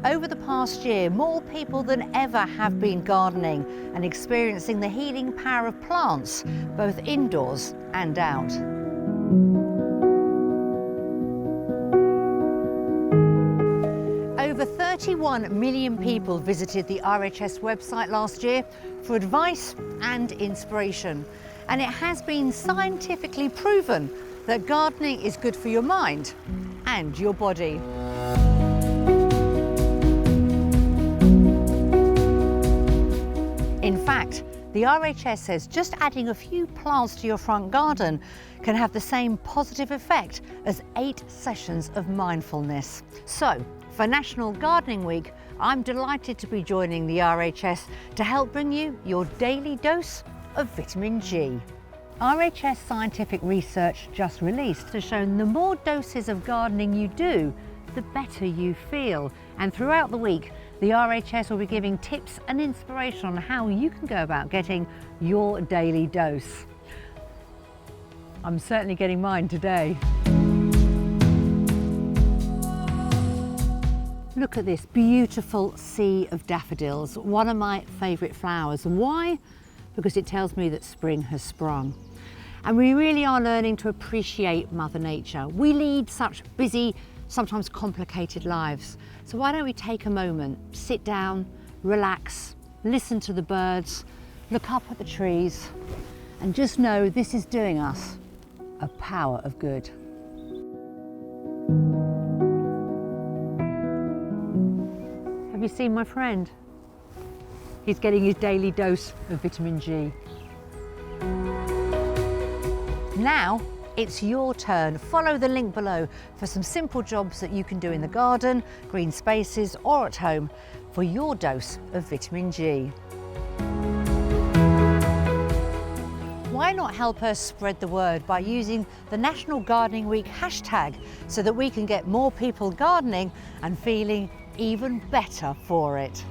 Over the past year, more people than ever have been gardening and experiencing the healing power of plants, both indoors and out. Over 31 million people visited the RHS website last year for advice and inspiration. And it has been scientifically proven that gardening is good for your mind and your body. In fact, the RHS says just adding a few plants to your front garden can have the same positive effect as 8 sessions of mindfulness. So, for National Gardening Week, I'm delighted to be joining the RHS to help bring you your daily dose of vitamin G. RHS scientific research just released has shown the more doses of gardening you do, the better you feel. And throughout the week, the RHS will be giving tips and inspiration on how you can go about getting your daily dose. I'm certainly getting mine today. Look at this beautiful sea of daffodils, one of my favourite flowers. And why? Because it tells me that spring has sprung. And we really are learning to appreciate Mother Nature. We lead such busy, sometimes complicated lives. So why don't we take a moment, sit down, relax, listen to the birds, look up at the trees, and just know this is doing us a power of good. Have you seen my friend? He's getting his daily dose of vitamin G. Now, it's your turn. Follow the link below for some simple jobs that you can do in the garden, green spaces, or at home for your dose of vitamin G. Why not help us spread the word by using the National Gardening Week hashtag so that we can get more people gardening and feeling even better for it?